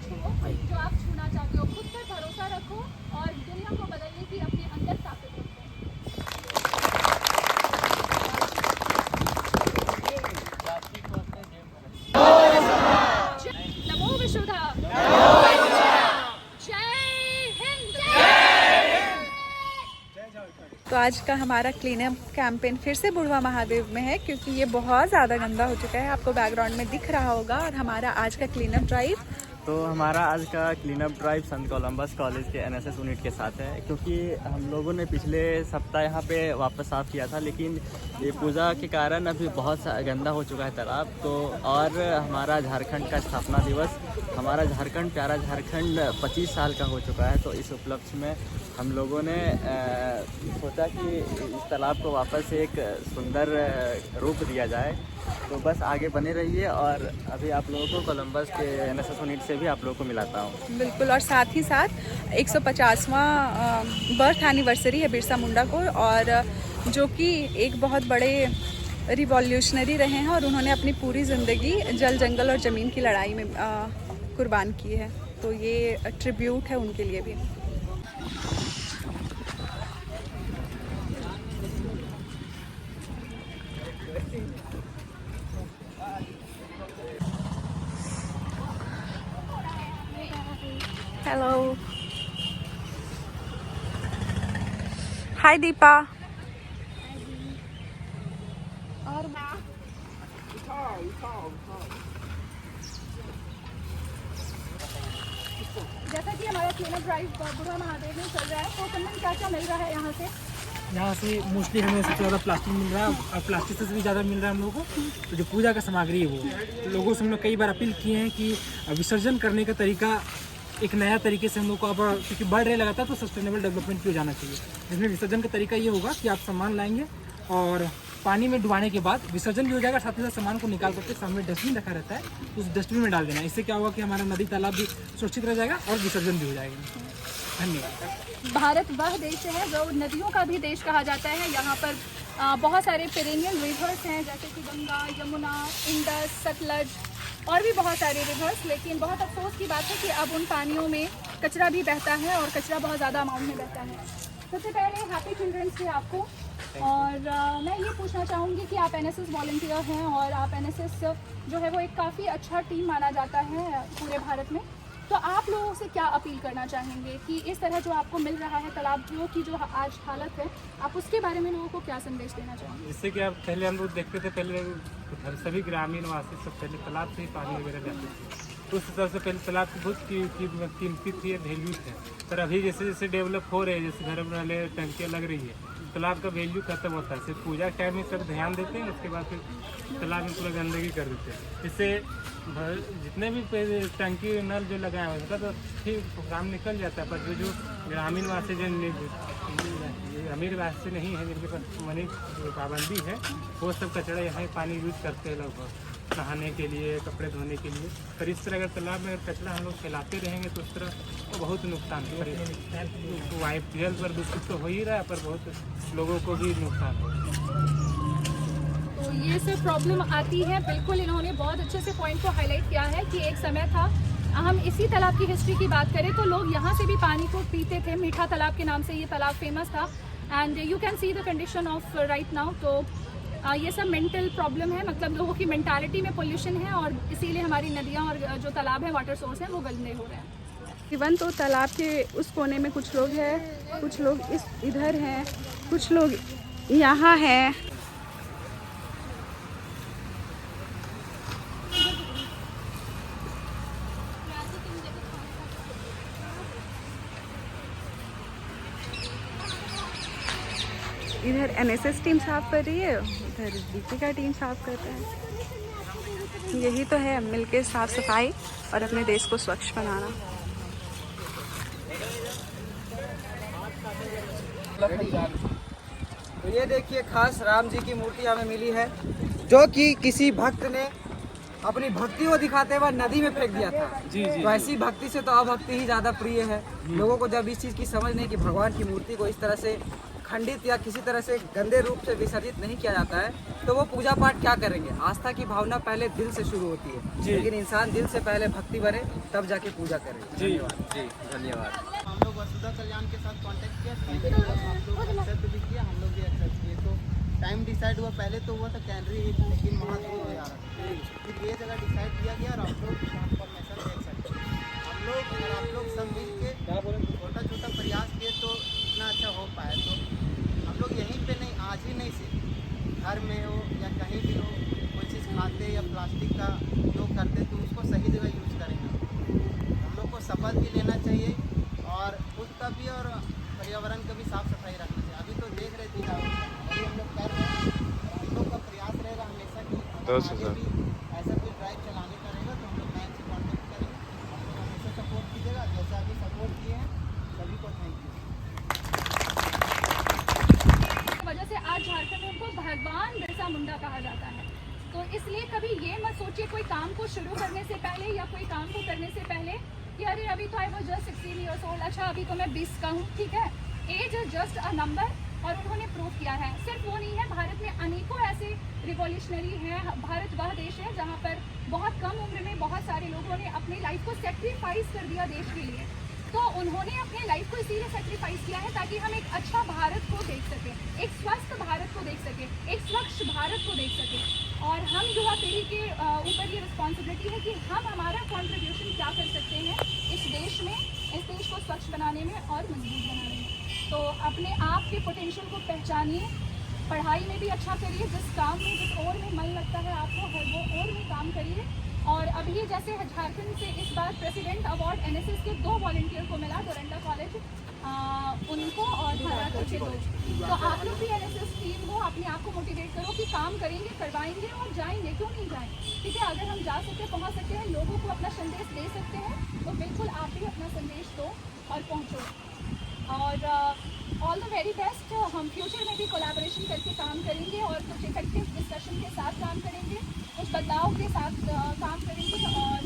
छुओ जो आप छूना चाहते हो। खुद पर भरोसा रखो और दुनिया को बदलने की अपने अंदर ताकत रखो। नमो विशुद्धा, जय हिंद। तो आज का हमारा क्लीनअप कैंपेन फिर से बुढ़वा महादेव में है, क्योंकि ये बहुत ज़्यादा गंदा हो चुका है। आपको बैकग्राउंड में दिख रहा होगा। और हमारा आज का क्लीनअप ड्राइव, तो हमारा आज का क्लीनअप ड्राइव संत कोलंबस कॉलेज के एनएसएस यूनिट के साथ है, क्योंकि हम लोगों ने पिछले सप्ताह यहाँ पे वापस साफ़ किया था, लेकिन ये पूजा के कारण अभी बहुत गंदा हो चुका है तालाब। तो और हमारा झारखंड का स्थापना दिवस, हमारा झारखंड प्यारा झारखंड 25 साल का हो चुका है। तो इस उपलक्ष्य में हम लोगों ने सोचा कि इस तालाब को वापस एक सुंदर रूप दिया जाए। तो बस आगे बने रहिए और अभी आप लोगों को कोलंबस के एनएसएस यूनिट से भी आप लोगों को मिलाता हूँ। बिल्कुल। और साथ ही साथ 150वां बर्थ एनिवर्सरी है बिरसा मुंडा को, और जो कि एक बहुत बड़े रिवॉल्यूशनरी रहे हैं और उन्होंने अपनी पूरी ज़िंदगी जल जंगल और ज़मीन की लड़ाई में कुर्बान की है। तो ये ट्रिब्यूट है उनके लिए भी। हेलो, हाय दीपा। और जैसा कि हमारा क्लीनअप ड्राइव बुढ़वा महादेव में चल रहा है, तो कुंदन क्या क्या मिल रहा है यहाँ से? यहाँ से मोस्टली हमें सबसे ज़्यादा प्लास्टिक मिल रहा है, और प्लास्टिक से भी ज़्यादा मिल रहा है हम लोगों को। तो जो पूजा का सामग्री है वो लोगों से हम लोग कई बार अपील किए हैं कि विसर्जन करने का तरीका एक नया तरीके से हम लोग को अब, क्योंकि बढ़ रहे लगातार, तो सस्टेनेबल डेवलपमेंट की हो जाना चाहिए। जिसमें विसर्जन का तरीका ये होगा कि आप सामान लाएंगे और पानी में डुबाने के बाद विसर्जन भी हो जाएगा, साथ ही साथ सामान को निकाल करके सामने डस्टबिन रखा रहता है, उस डस्टबिन में डाल देना। इससे क्या होगा कि हमारा नदी तालाब भी सुरक्षित रह जाएगा और विसर्जन भी हो जाएगा। धन्यवाद। भारत वह देश है जो नदियों का भी देश कहा जाता है। यहाँ पर बहुत सारे पेरेनियल रिवर्स हैं, जैसे कि गंगा, यमुना, इंडस, सतलज और भी बहुत सारे रिवर्स। लेकिन बहुत अफसोस की बात है कि अब उन पानियों में कचरा भी बहता है, और कचरा बहुत ज़्यादा अमाउंट में बहता है। सबसे पहले हैप्पी चिल्ड्रंस डे आपको। और मैं ये पूछना चाहूँगी कि आप एनएसएस वॉलंटियर हैं, और आप एनएसएस जो है वो एक काफ़ी अच्छा टीम माना जाता है पूरे भारत में। तो आप लोगों से क्या अपील करना चाहेंगे कि इस तरह जो आपको मिल रहा है तालाबों की जो आज हालत है, आप उसके बारे में लोगों को क्या संदेश देना चाहेंगे? जिससे कि आप पहले हम लोग देखते थे, पहले सभी ग्रामीण वासी सब पहले तालाब से ही पानी वगैरह लाते थे। तो उस हिसाब से पहले तालाब की बहुत कीमती थी, वैल्यू है। पर अभी जैसे जैसे डेवलप हो रहे हैं, जैसे घर वाले टंकियाँ लग रही है, तालाब का वैल्यू खत्म होता है। सिर्फ पूजा टाइम में सब ध्यान देते हैं, उसके बाद फिर तालाब में पूरा गंदगी कर देते हैं। इससे जितने भी टंकी नल जो लगाए हैं उनका तो ठीक काम निकल जाता है, पर जो ग्रामीण वासी जो अमीर वासी नहीं है, जिनके पास मनी पाबंदी है, वो सब कचरा यहाँ पानी यूज करते हैं लगभग नहाने के लिए, कपड़े धोने के लिए। पर इस तरह अगर तालाब में कचरा हम लोग फैलाते रहेंगे तो उस तरह तो बहुत नुकसान है। वाइपीएल पर दूषित तो हो ही रहा है, पर बहुत लोगों को भी नुकसान है। तो ये सब प्रॉब्लम आती है। बिल्कुल, इन्होंने बहुत अच्छे से पॉइंट को हाईलाइट किया है कि एक समय था, हम इसी तालाब की हिस्ट्री की बात करें तो लोग यहाँ से भी पानी को पीते थे। मीठा तालाब के नाम से ये तालाब फेमस था। And you can see the condition of right now. तो ये सब मेंटल प्रॉब्लम है, मतलब लोगों की मेंटालिटी में पोल्यूशन है, और इसीलिए हमारी नदियाँ और जो तालाब है, वाटर सोर्स हैं, वो गंदे हो रहे हैं। इवन तो तालाब के उस कोने में कुछ लोग हैं, कुछ लोग इधर हैं, कुछ लोग यहाँ हैं। इधर एनएसएस टीम साफ कर रही है, उधर डीपी का टीम साफ कर रहा है। यही तो है मिलके साफ सफाई और अपने देश को स्वच्छ बनाना। तो ये देखिए, खास राम जी की मूर्ति हमें मिली है, जो कि किसी भक्त ने अपनी भक्ति को दिखाते हुए नदी में फेंक दिया था। तो ऐसी भक्ति से तो अभक्ति ही ज़्यादा प्रिय है। लोगों को जब इस चीज़ की समझ नहीं कि भगवान की मूर्ति को इस तरह से खंडित या किसी तरह से गंदे रूप से विसर्जित नहीं किया जाता है तो वो पूजा पाठ क्या करेंगे। आस्था की भावना पहले दिल से शुरू होती है, लेकिन इंसान दिल से पहले भक्ति भरे तब जाके पूजा करे। धन्यवाद जी, धन्यवाद। हम लोग वसुधा कल्याण के साथ कांटेक्ट किया, आप लोग एक्सेप्ट भी किया, हम लोग भी एक्सेप्ट किए। तो टाइम डिसाइड हुआ, पहले तो हुआ था कैनरी, लेकिन महादूर हो जा रहा था, फिर ये जगह डिसाइड किया गया और आप लोग इन्फॉर्मेशन दे सकते हैं। हम लोग और आप लोग सब मिल के छोटा छोटा प्रयास किए तो इतना अच्छा हो पाया। तो हम लोग यहीं पे नहीं, आज ही नहीं से घर में हो या कहीं भी हो, कोई चीज़ खाते या प्लास्टिक का उपयोग करते तो उसको सही जगह यूज़ करेंगे। हम लोग को शपथ भी लेना चाहिए और खुद का भी और पर्यावरण का भी साफ सफाई रखना चाहिए। अभी तो देख रहे थे अभी हम लोग कर रहे हैं, हम लोग का प्रयास रहेगा हमेशा कि आगे भी ऐसा कोई ड्राइव चलाने का रहेगा तो हम लोग बैंक से कॉन्टेक्ट करेंगे। हम लोग हमेशा सपोर्ट कीजिएगा, जैसा अभी सपोर्ट किए हैं। सभी को थैंक यू। वजह से आज झारखंड में उनको भगवान बिरसा मुंडा कहा जाता है। तो इसलिए कभी ये मत सोचिए कोई काम को शुरू करने से पहले या कोई काम को करने से पहले कि अरे अभी तो I was just 16 years old, अच्छा अभी तो मैं 20 का हूँ। ठीक है, age is just a number और उन्होंने प्रूव किया है। सिर्फ वो नहीं है, भारत में अनेकों ऐसे रिवॉल्यूशनरी हैं। भारत वह देश है जहाँ पर बहुत कम उम्र में बहुत सारे लोगों ने अपनी लाइफ को सेक्रीफाइस कर दिया देश के लिए। तो उन्होंने अपनी लाइफ को इसीलिए सेक्रीफाइस किया है ताकि हम एक अच्छा भारत को देख सकें, एक स्वस्थ भारत को देख सकें, एक स्वच्छ भारत को देख सकें। और हम युवा पीढ़ी के ऊपर ये रिस्पॉन्सिबिलिटी है कि हम हमारा कॉन्ट्रीब्यूशन क्या कर सकते हैं इस देश में, इस देश को स्वच्छ बनाने में और मजबूत बनाने में। तो अपने आप के पोटेंशियल को पहचानिए, पढ़ाई में भी अच्छा करिए, जिस काम में जिस ओर में मन लगता है आपको हर वो ओर में काम करिए। और अभी जैसे झारखंड से इस बार प्रेसिडेंट अवार्ड एनएसएस के 2 वॉलंटियर को मिला, डोरंडा कॉलेज उनको और महाराष्ट्र के लोग। तो आप लोग भी एनएसएस टीम को अपने आप को मोटिवेट करो कि काम करेंगे, करवाएंगे और जाएंगे, क्यों नहीं जाएं। ठीक है, अगर हम जा सकते पहुंच सकते हैं, लोगों को अपना संदेश दे सकते हैं तो बिल्कुल आप भी अपना संदेश दो और पहुँचो। और ऑल द वेरी बेस्ट। हम फ्यूचर में भी कोलैबोरेशन करके काम करेंगे और कुछ इफेक्टिव डिस्कशन के साथ काम करेंगे, कुछ बदलाव के साथ काम करेंगे और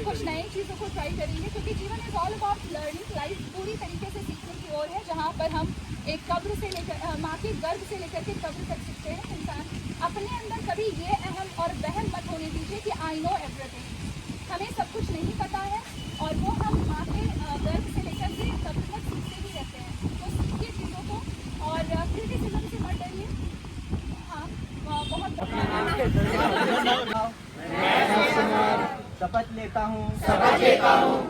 कुछ नई चीज़ों को ट्राई करेंगे, क्योंकि जीवन is all about learning. Life पूरी तरीके से सीखने की ओर है, जहाँ पर हम एक कब्र से लेकर माँ के गर्भ से लेकर के कब्र तक सीखते हैं। इंसान अपने अंदर कभी ये अहम और वहम मत होने दीजिए कि आई नो एवरीथिंग, हमें सब कुछ नहीं पता है और वो हम माँ के गर्भ से लेकर के कब्र तक सीखते ही रहते हैं। तो सीखिए चीज़ों को और क्रिटिसिज्म से मत डरिए। हाँ, बहुत शपथ लेता हूँ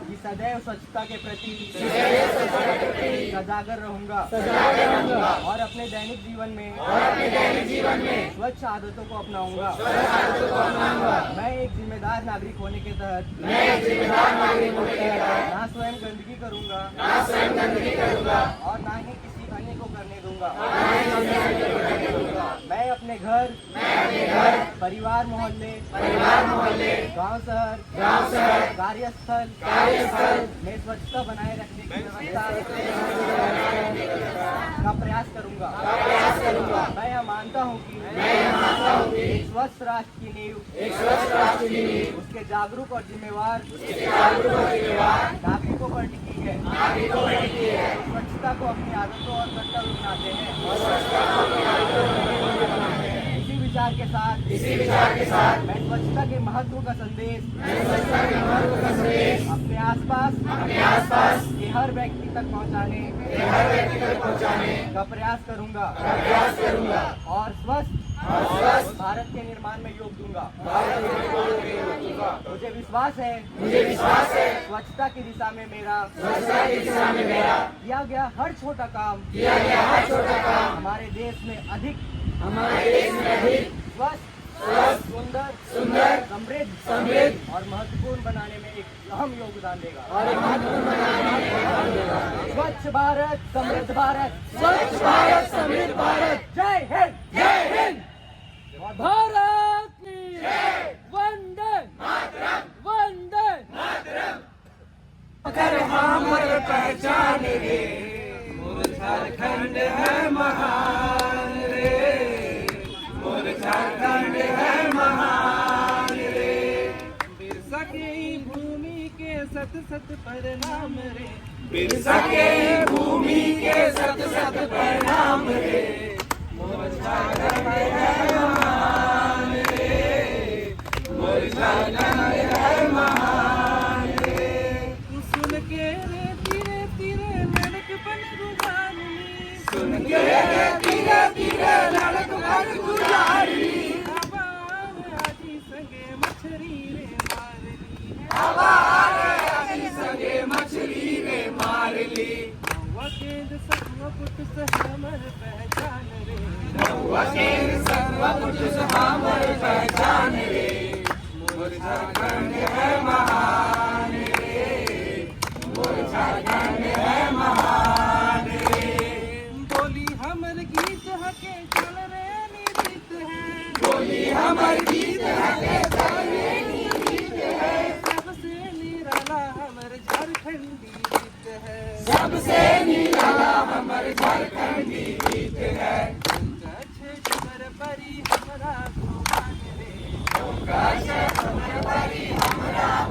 कि सदैव स्वच्छता के प्रति सजागर रहूंगा और अपने दैनिक जीवन में स्वच्छ आदतों को अपनाऊंगा। मैं एक जिम्मेदार नागरिक होने के तहत ना स्वयं गंदगी करूंगा और ना ही किसी अन्य को करने दूंगा। मैं अपने घर, परिवार मोहल्ले, गांव शहर, कार्यस्थल में स्वच्छता बनाए रखने की व्यवस्था का प्रयास करूंगा। मैं यह मानता हूं कि एक स्वस्थ राष्ट्र की नींव उसके जागरूक और जिम्मेवार नागरिकों पर टिकी है। स्वच्छता को अपनी आदतों और कर्तव्य बनाते हैं। इसी विचार के साथ मैं स्वच्छता के महत्व का संदेश अपने आसपास के हर व्यक्ति तक पहुंचाने का प्रयास करूंगा और स्वस्थ भारत के निर्माण में योग दूंगा। मुझे विश्वास है स्वच्छता की दिशा में मेरा किया गया हर छोटा काम हमारे देश में अधिक स्वस्थ, सुंदर, समृद्ध और महत्वपूर्ण बनाने में एक अहम योगदान देगा। स्वच्छ भारत, समृद्ध भारत, स्वच्छ भारत, समृद्ध भारत। जय हिंद, जय हिंद। भारत की जय। वंदे मातरम, वंदे मातरम। अगर हम पहचान रे, झारखंड है महान रे, झारखंड है महान रे। बिरसा की भूमि के सत सत प्रणाम रे, बिरसा के भूमि के सत सत प्रणाम रे, मोर झारखंड है महान रे, मोर झारखंड है महान रे। सुन के रे तीरे तीरे लड़कपन गुजारनी, सुन के रे तीरे तीरे लड़कपन गुजारनी, आवाज आजी संगे मछरी रे मारली, आवाज आजी संगे मछली रे मार ली। नौवा केंद्र सर्व पुट हमर पहचान रे, नौवा केंद्र सर्व पुट हमर पहचान रे, मोर झारखंड है महान रे, मोर झारखंड है महान रे। बोली हमर गीत हके चल रे निरीत है, बोली हमर गीत हके चल रे निरीत है, सबसे निराला हमर झारखंडी गीत है, सबसे निराला हमर झारखंडी गीत है। अच्छे खबर परी हमरा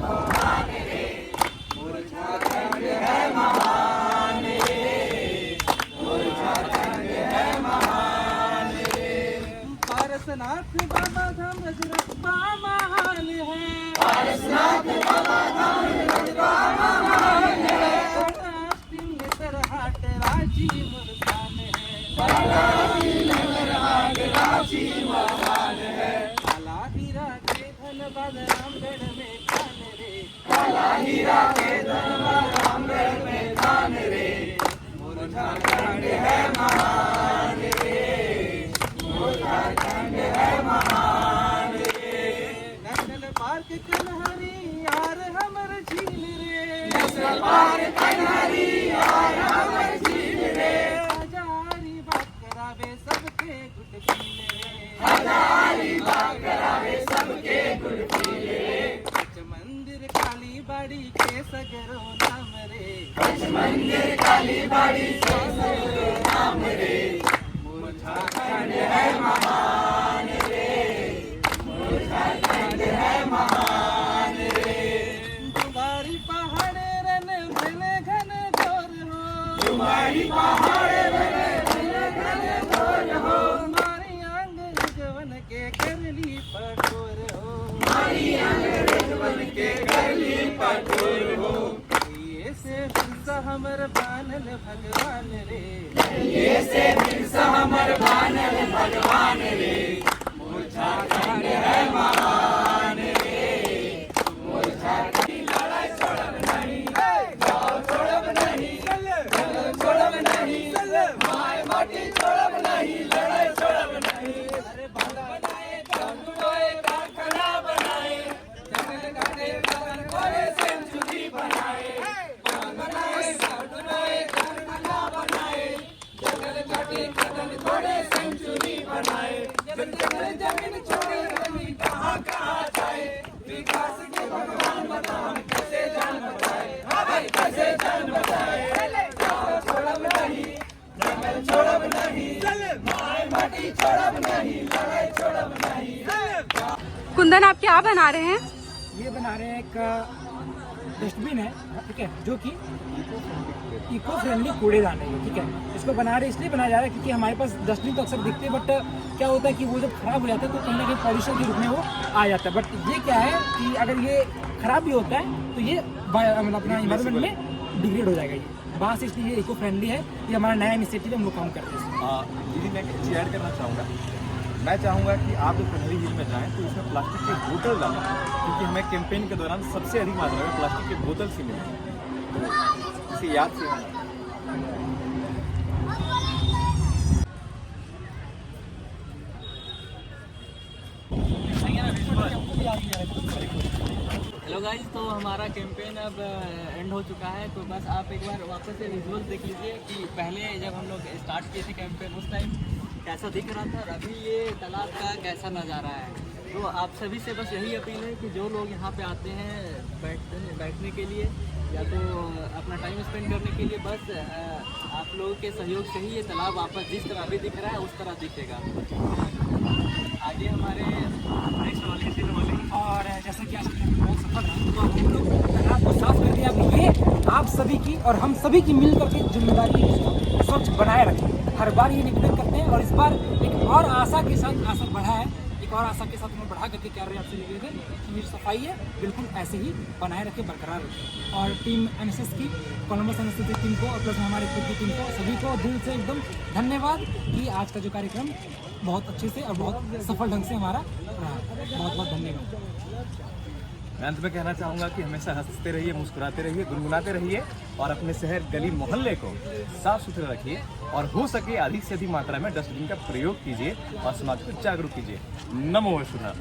भगवान रे, मोर झारखंड है महान रे, मोर झारखंड है महान रे। पारसनाथ बाबा धाम रजरप्पा महान है, पारसनाथ बाबा धाम रजरप्पा महान है, अस्तिम नेतरहाट रांची मुरसान है, रांची महान है, काला हीरा के धनबाद रामगढ़ में खान रे, काला हीरा के धनबाद रामगढ़ में खान रे, मोर झारखंड है महान रे, मोर झारखंड है महान रे। नेशनल पार्क कन्हरी यार हमर झील रे, नेशनल पार्क कन्हरी यार हमर झील रे, हजारी बात करावे सबके गुड फील रे, हजारी बाग करावे सबके गुड फील रे, सच मंदिर काली बाड़ी के सगरो नाम रे, सच मंदिर काली बाड़ी से सगरो नाम रे, मोर झारखंड है महान रे, मोर झारखंड है महान रे। दुबारी पहाड़ रन भले घन घोर हो, तुम्हारी पहाड़ बने घन घोर हो, हमारी अंग्रेज बन के करली पठोर हो, हमारी अंग्रेज बन के करली पठोर हो, ये से बिरसा हमर बानल भगवान रे, ये से बिरसा हमर बानल भगवान रे, मोर झारखंड है महान रे, मोर झारखंड लड़ाई छोड़ब नहीं, गाँव छोड़ब नहीं, जंगल छोड़ब नहीं, माय माटी छोड़ब नहीं, लड़ाई छोड़ब नहीं। अरे बनाए बनाए कारखाना बनाए, जंगल काटे बगान करे सेंचुरी बनाए, बनाए कारखाना बनाए, जंगल काटे बगान करे सेंचुरी बनाए, जमीन छोड़े जमीन कहाँ कहाँ जाए, विकास के भगवान बताओ हम कैसे जान बचाए, हाँ भाई कैसे जान बचाए। गाँव छोड़ब नहीं, जंगल छोड़ब नहीं, माय माटी छोड़ब नहीं, लड़ाई छोड़ब नहीं। कुंदन आप क्या बना रहे हैं? ये बना रहे हैं एक डस्टबिन है, ठीक है, जो कि इको फ्रेंडली कूड़ेदान है, ठीक है। इसको बना रहे इसलिए बनाया जा रहा है क्योंकि हमारे पास डस्टबिन तो अक्सर दिखते हैं, बट क्या होता है कि वो जब खराब हो जाता है तो कहीं ना कहीं पॉल्यूशन के रूप में वो आ जाता है। बट ये क्या है कि अगर ये खराब भी होता है तो ये मतलब अपना इन्वायरमेंट में डिग्रेड हो जाएगा। ये बात इसलिए ये इको फ्रेंडली है, ये हमारा नया इनिशिएटिव हम लोग काम करते हैं। दीदी मैं एक चीज़ ऐड करना चाहूँगा। मैं चाहूँगा कि आप जब कन्हरी हिल में जाएँ तो इसमें प्लास्टिक के बोतल डालें, क्योंकि हमें कैंपेन के दौरान सबसे अधिक मात्रा में प्लास्टिक के बोतल से मिले, तो इसे याद से होना। हेलो गाइस, तो हमारा कैंपेन अब एंड हो चुका है। तो बस आप एक बार वापस से विजुअल देख लीजिए कि पहले जब हम लोग स्टार्ट किए थे कैंपेन उस टाइम कैसा दिख रहा था और अभी ये तालाब का कैसा नज़ारा है। तो आप सभी से बस यही अपील है कि जो लोग यहाँ पे आते हैं बैठने के लिए या तो अपना टाइम स्पेंड करने के लिए, बस आप लोगों के सहयोग से ही ये तालाब वापस जिस तरह अभी दिख रहा है उस तरह दिखेगा। आगे हमारे नेक्स्ट वाले और जैसा कि आज बहुत सफल रहा, तो हम लोग और हम सभी की मिल करके जिम्मेदारी है इसको स्वच्छ बनाए रखें। हर बार ये निवेदन करते हैं और इस बार एक और आशा के साथ आशा बढ़ा है, एक और आशा के साथ उन्हें बढ़ा करके कह रहे हैं आपसे निवेदन कि ये सफाई है बिल्कुल ऐसे ही बनाए रखें, बरकरार रखें। और टीम एनएसएस की, कोलंबस एनएसएस की टीम को और प्लस हमारे खुद की टीम को, सभी को दिल से एकदम धन्यवाद कि आज का जो कार्यक्रम बहुत अच्छे से और बहुत सफल ढंग से हमारा रहा। बहुत बहुत धन्यवाद। मैं अंत में कहना चाहूँगा कि हमेशा हंसते रहिए, मुस्कुराते रहिए, गुनगुनाते रहिए और अपने शहर गली मोहल्ले को साफ सुथरा रखिए और हो सके अधिक से अधिक मात्रा में डस्टबिन का प्रयोग कीजिए और समाज को जागरूक कीजिए। नमो वसुधा।